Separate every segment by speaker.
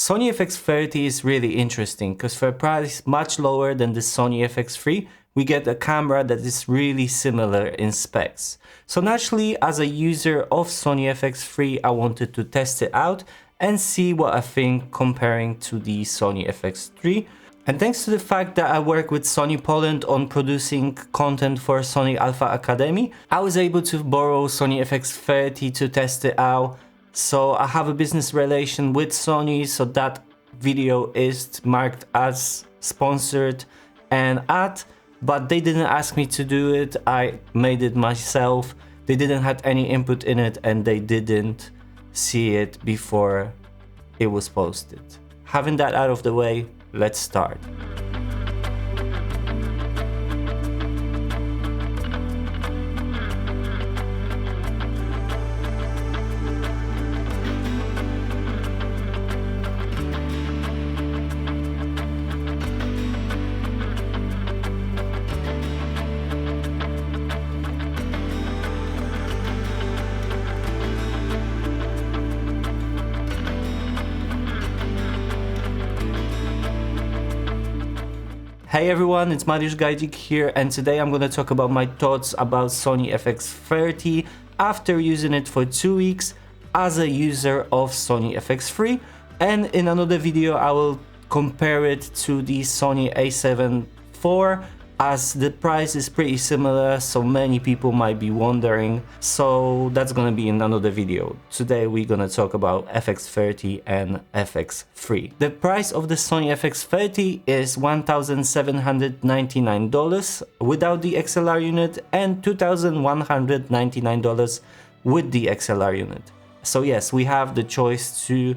Speaker 1: Sony FX30 is really interesting because for a price much lower than the Sony FX3, we get a camera that is really similar in specs. So naturally, as a user of Sony FX3, I wanted to test it out and see what I think comparing to the Sony FX3. And thanks to the fact that I work with Sony Poland on producing content for Sony Alpha Academy, I was able to borrow Sony FX30 to test it out. So I have a business relation with Sony, so that video is marked as sponsored and ad, but they didn't ask me to do it. I made it myself. They didn't have any input in it and they didn't see it before it was posted. Having that out of the way, let's start. Hey everyone, it's mariuszgajdzik here, and today I'm gonna talk about my thoughts about Sony FX30 after using it for 2 weeks as a user of Sony FX3, and in another video I will compare it to the Sony A7 IV, as the price is pretty similar, so many people might be wondering. So that's gonna be in another video. Today we're gonna talk about FX30 and FX3. The price of the Sony FX30 is $1,799 without the XLR unit and $2,199 with the XLR unit. So yes, we have the choice to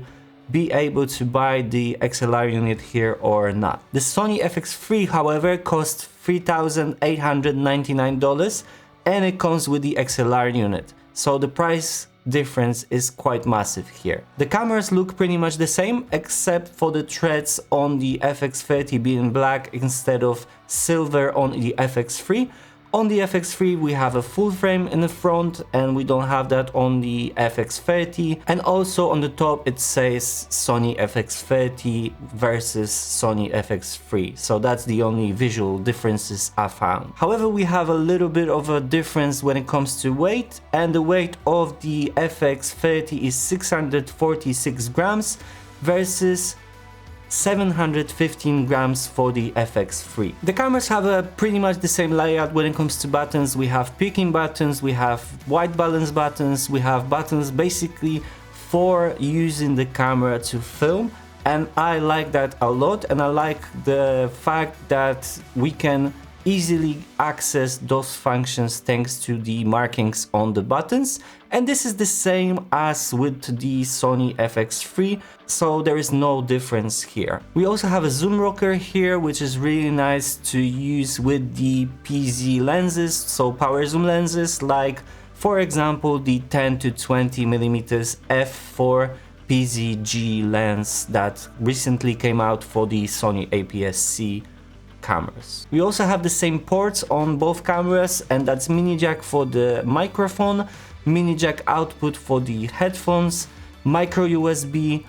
Speaker 1: be able to buy the XLR unit here or not. The Sony FX3, however, costs $3,899 and it comes with the XLR unit. So the price difference is quite massive here. The cameras look pretty much the same except for the threads on the FX30 being black instead of silver on the FX3. On the FX3 we have a full frame in the front and we don't have that on the FX30, and also on the top it says Sony FX30 versus Sony FX3, so that's the only visual differences I found. However, we have a little bit of a difference when it comes to weight, and the weight of the FX30 is 646 grams versus 715 grams for the FX3. The cameras have a pretty much the same layout when it comes to buttons. We have picking buttons, we have white balance buttons, we have buttons basically for using the camera to film, and I like that a lot, and I like the fact that we can easily access those functions thanks to the markings on the buttons, and this is the same as with the Sony FX3, so there is no difference here. We also have a zoom rocker here, which is really nice to use with the PZ lenses, so power zoom lenses, like for example the 10 to 20 millimeters f4 PZG lens that recently came out for the Sony APS-C cameras. We also have the same ports on both cameras, and that's mini jack for the microphone, mini jack output for the headphones, micro USB,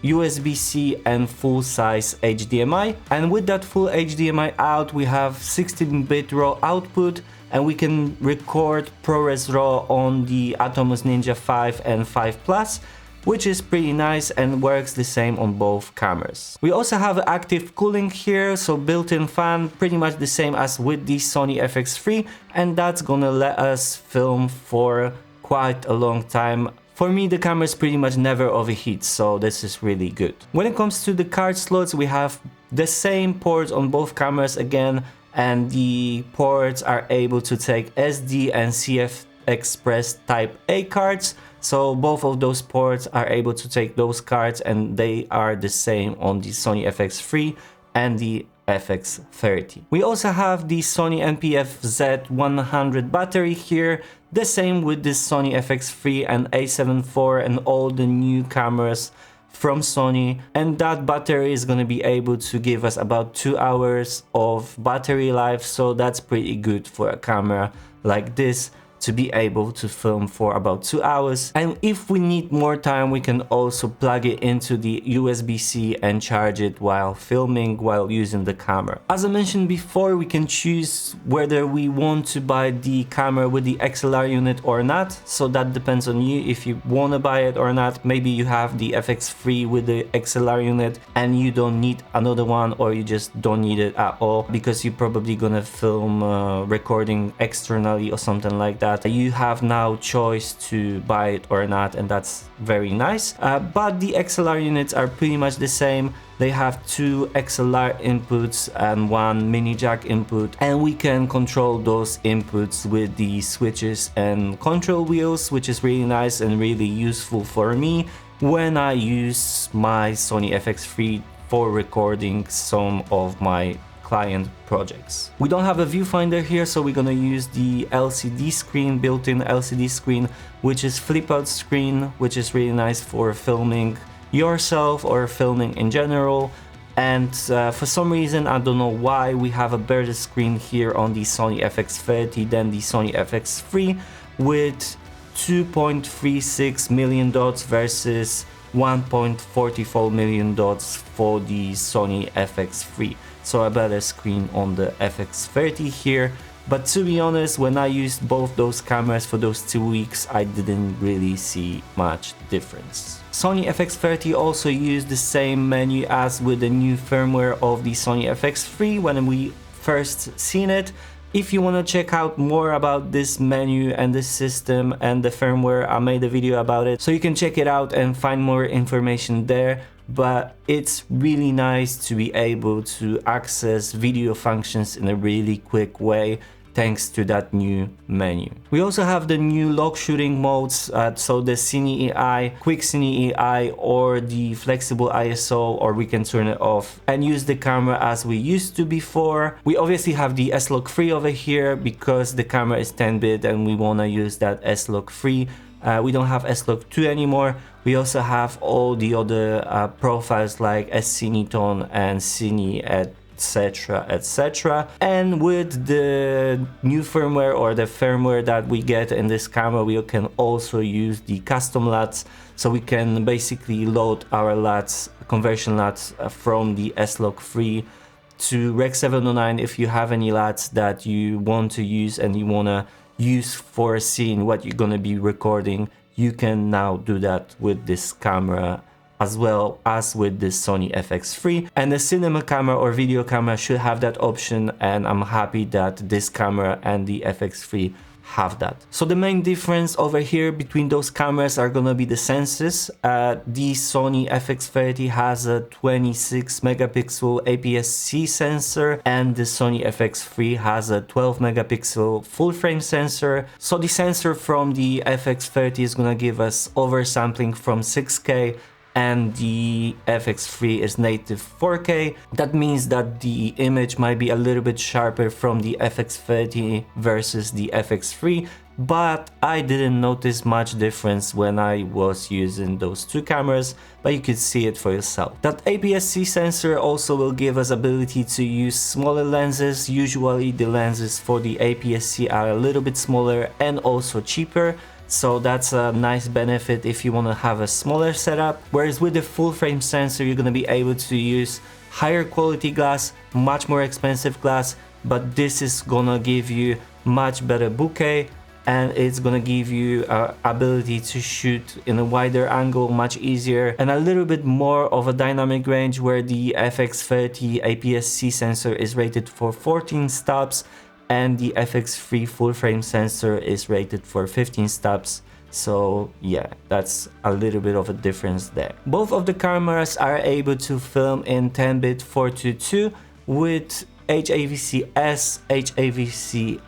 Speaker 1: USB-C and full size HDMI. And with that full HDMI out we have 16-bit RAW output, and we can record ProRes RAW on the Atomos Ninja 5 and 5 Plus, which is pretty nice and works the same on both cameras. We also have active cooling here, so built-in fan, pretty much the same as with the Sony FX3, and that's gonna let us film for quite a long time. For me, the cameras pretty much never overheat, so this is really good. When it comes to the card slots, we have the same ports on both cameras again, and the ports are able to take SD and CF Express Type A cards. So both of those ports are able to take those cards, and they are the same on the Sony FX3 and the FX30. We also have the Sony NP-FZ100 battery here, the same with the Sony FX3 and A7 IV and all the new cameras from Sony, and that battery is going to be able to give us about 2 hours of battery life, so that's pretty good for a camera like this. to be able to film for about 2 hours. And if we need more time, we can also plug it into the USB-C and charge it while filming, while using the camera. As I mentioned before, we can choose whether we want to buy the camera with the XLR unit or not, so that depends on you if you want to buy it or not. Maybe you have the FX3 with the XLR unit and you don't need another one, or you just don't need it at all because you're probably gonna film recording externally or something like that. You have now choice to buy it or not, and that's very nice. But the XLR units are pretty much the same. They have 2 XLR inputs and 1 mini jack input, and we can control those inputs with the switches and control wheels, which is really nice and really useful for me when I use my Sony FX3 for recording some of my client projects. We don't have a viewfinder here, so we're gonna use the LCD screen, built-in LCD screen, which is flip out screen, which is really nice for filming yourself or filming in general. And for some reason, I don't know why, we have a better screen here on the Sony FX30 than the Sony FX3 with 2.36 million dots versus 1.44 million dots for the Sony FX3. So a better screen on the FX30 here. But to be honest, when I used both those cameras for those 2 weeks, I didn't really see much difference. Sony FX30 also used the same menu as with the new firmware of the Sony FX3 when we first seen it. If you want to check out more about this menu and this system and the firmware, I made a video about it, so you can check it out and find more information there. But it's really nice to be able to access video functions in a really quick way thanks to that new menu. We also have the new log shooting modes, so the Cine EI, Quick Cine EI, or the flexible ISO, or we can turn it off and use the camera as we used to before. We obviously have the S-Log3 over here because the camera is 10-bit and we want to use that S-Log3. We don't have S-Log2 anymore. We also have all the other profiles like S-Cineton and Cine, etc, etc. And with the new firmware or the firmware that we get in this camera, we can also use the custom LUTs, so we can basically load our LUTs, conversion LUTs from the S-Log3 to Rec 709. If you have any LUTs that you want to use and you want to use for a scene what you're going to be recording, you can now do that with this camera as well as with this Sony FX3. And the cinema camera or video camera should have that option, and I'm happy that this camera and the FX3 have that. So the main difference over here between those cameras are gonna be the sensors. The Sony FX30 has a 26 megapixel APS-C sensor and the Sony FX3 has a 12 megapixel full frame sensor. So the sensor from the FX30 is gonna give us oversampling from 6K, and the FX3 is native 4K. That means that the image might be a little bit sharper from the FX30 versus the FX3, but I didn't notice much difference when I was using those two cameras, but you could see it for yourself. That APS-C sensor also will give us ability to use smaller lenses. Usually the lenses for the APS-C are a little bit smaller and also cheaper, so that's a nice benefit if you want to have a smaller setup. Whereas with the full frame sensor, you're going to be able to use higher quality glass, much more expensive glass, but this is gonna give you much better bokeh, and it's gonna give you ability to shoot in a wider angle much easier, and a little bit more of a dynamic range, where the FX30 APS-C sensor is rated for 14 stops and the FX3 full frame sensor is rated for 15 stops. So yeah, that's a little bit of a difference there. Both of the cameras are able to film in 10-bit 422 with HAVC-S, HAVC-SI,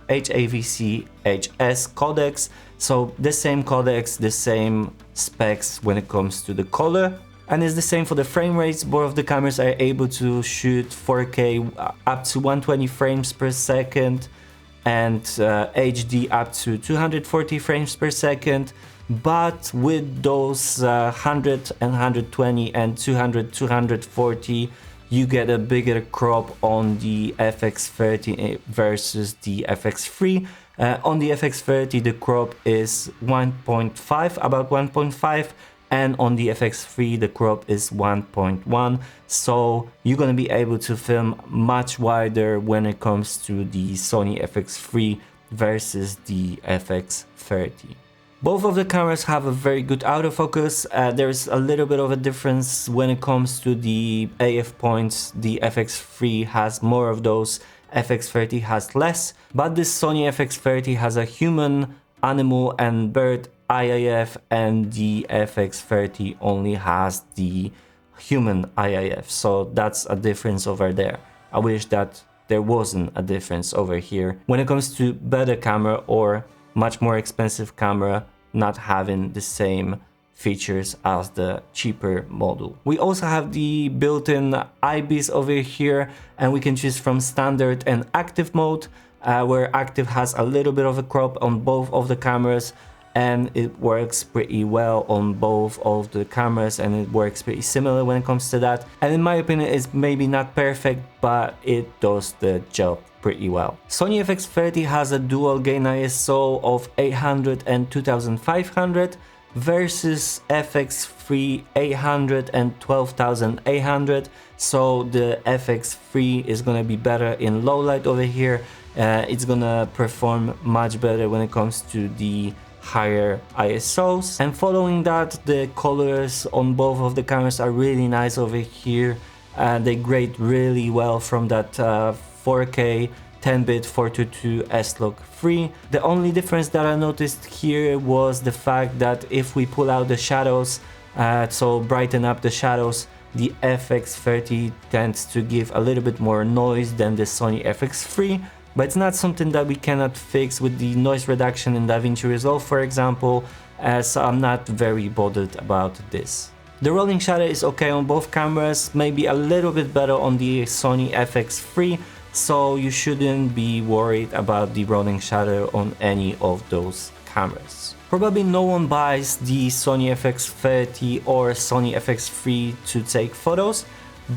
Speaker 1: HAVC-HS codecs. So the same codecs, the same specs when it comes to the color. And it's the same for the frame rates. Both of the cameras are able to shoot 4K up to 120 frames per second and HD up to 240 frames per second. But with those 100 and 120 and 200, 240, you get a bigger crop on the FX30 versus the FX3. On the FX30 the crop is 1.5, about 1.5, and on the FX3 the crop is 1.1, so you're gonna be able to film much wider when it comes to the Sony FX3 versus the FX30. Both of the cameras have a very good autofocus. There's a little bit of a difference when it comes to the AF points. The FX3 has more of those, FX30 has less, but this Sony FX30 has a human, animal and bird IIF, and the FX30 only has the human IIF, so that's a difference over there. I wish that there wasn't a difference over here when it comes to better camera or much more expensive camera not having the same features as the cheaper model. We also have the built-in IBIS over here, and we can choose from standard and active mode, where active has a little bit of a crop on both of the cameras, and it works pretty well on both of the cameras, and it works pretty similar when it comes to that. And in my opinion, it's maybe not perfect, but it does the job pretty well. Sony FX30 has a dual gain ISO of 800 and 2500 versus FX3 800 and 12800, so the FX3 is gonna be better in low light over here. It's gonna perform much better when it comes to the higher ISOs, and following that, the colors on both of the cameras are really nice over here. They grade really well from that 4K 10-bit 422 S-Log 3. The only difference that I noticed here was the fact that if we pull out the shadows, so brighten up the shadows, the FX30 tends to give a little bit more noise than the Sony FX3, but it's not something that we cannot fix with the noise reduction in DaVinci Resolve, for example, so I'm not very bothered about this. The rolling shutter is okay on both cameras, maybe a little bit better on the Sony FX3, so you shouldn't be worried about the rolling shutter on any of those cameras. Probably no one buys the Sony FX30 or Sony FX3 to take photos,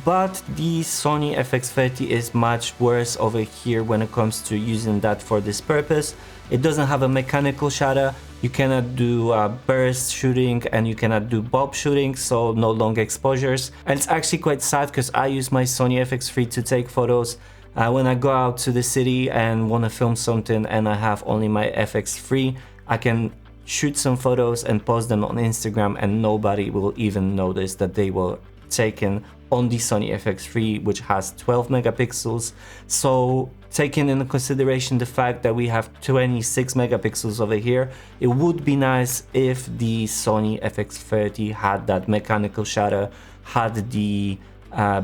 Speaker 1: but the Sony FX30 is much worse over here when it comes to using that for this purpose. It doesn't have a mechanical shutter, you cannot do burst shooting, and you cannot do bob shooting, so no long exposures. And it's actually quite sad because I use my Sony FX3 to take photos when I go out to the city and want to film something and I have only my FX3. I can shoot some photos and post them on Instagram and nobody will even notice that they were taken on the Sony FX3, which has 12 megapixels. So taking into consideration the fact that we have 26 megapixels over here, it would be nice if the Sony FX30 had that mechanical shutter, had the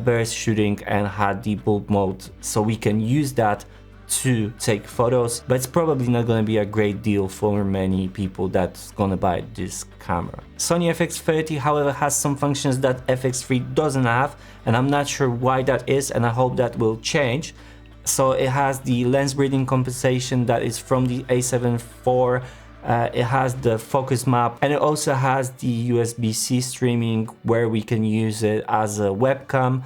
Speaker 1: burst shooting, and had the bulb mode, so we can use that to take photos, but it's probably not going to be a great deal for many people that's going to buy this camera. Sony FX30, however, has some functions that FX3 doesn't have, and I'm not sure why that is, and I hope that will change. So it has the lens breathing compensation that is from the A7 IV, it has the focus map, and it also has the USB-C streaming where we can use it as a webcam,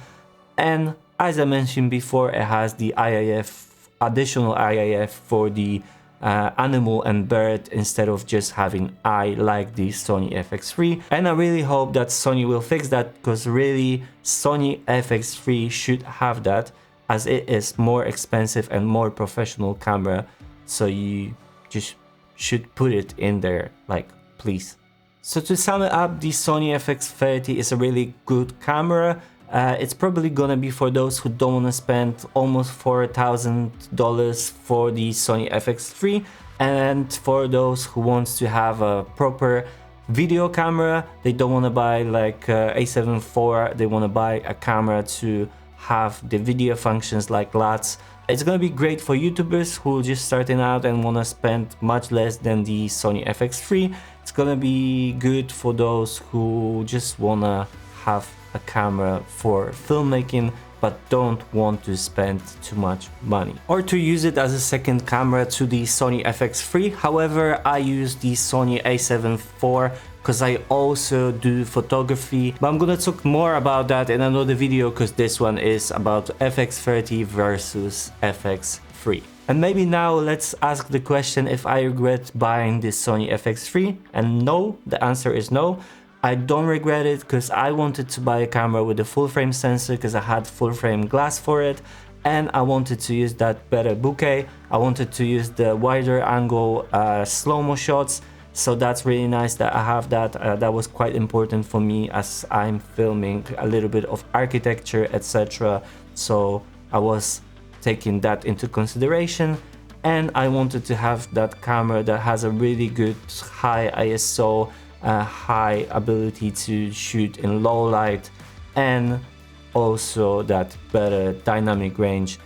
Speaker 1: and as I mentioned before, it has the IIF, additional IIF for the animal and bird instead of just having eye like the Sony FX3, and I really hope that Sony will fix that, because really Sony FX3 should have that, as it is more expensive and more professional camera, so you just should put it in there, like, please. So to sum it up, the Sony FX30 is a really good camera. It's probably gonna be for those who don't want to spend almost $4,000 for the Sony FX3, and for those who want to have a proper video camera. They don't want to buy like A7 IV, they want to buy a camera to have the video functions like LUTs. It's gonna be great for YouTubers who are just starting out and want to spend much less than the Sony FX3. It's gonna be good for those who just wanna have a camera for filmmaking but don't want to spend too much money, or to use it as a second camera to the Sony FX3. However, I use the Sony A7 IV because I also do photography, but I'm gonna talk more about that in another video because this one is about FX30 versus FX3. And maybe now let's ask the question if I regret buying this Sony FX3. And no, the answer is no. I don't regret it because I wanted to buy a camera with a full frame sensor because I had full frame glass for it, and I wanted to use that better bokeh. I wanted to use the wider angle slow-mo shots, so that's really nice that I have that. That was quite important for me as I'm filming a little bit of architecture, etc. So I was taking that into consideration, and I wanted to have that camera that has a really good high ISO, high ability to shoot in low light, and also that better dynamic range.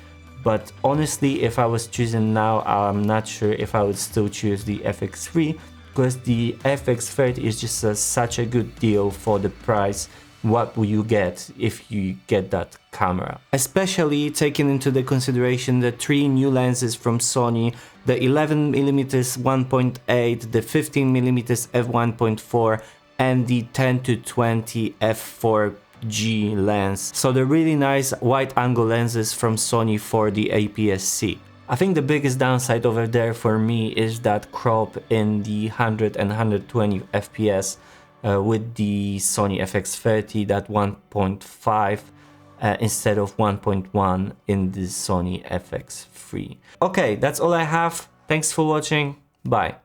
Speaker 1: But honestly, if I was choosing now, I'm not sure if I would still choose the FX3, because the FX30 is just such a good deal for the price. What will you get if you get that camera? Especially taking into the consideration the 3 new lenses from Sony, the 11mm 1.8, the 15mm f1.4, and the 10-20 f4G lens. So the really nice wide angle lenses from Sony for the APS-C. I think the biggest downside over there for me is that crop in the 100 and 120 FPS with the Sony FX30, that 1.5 instead of 1.1 in the Sony FX3. Okay, that's all I have. Thanks for watching. Bye.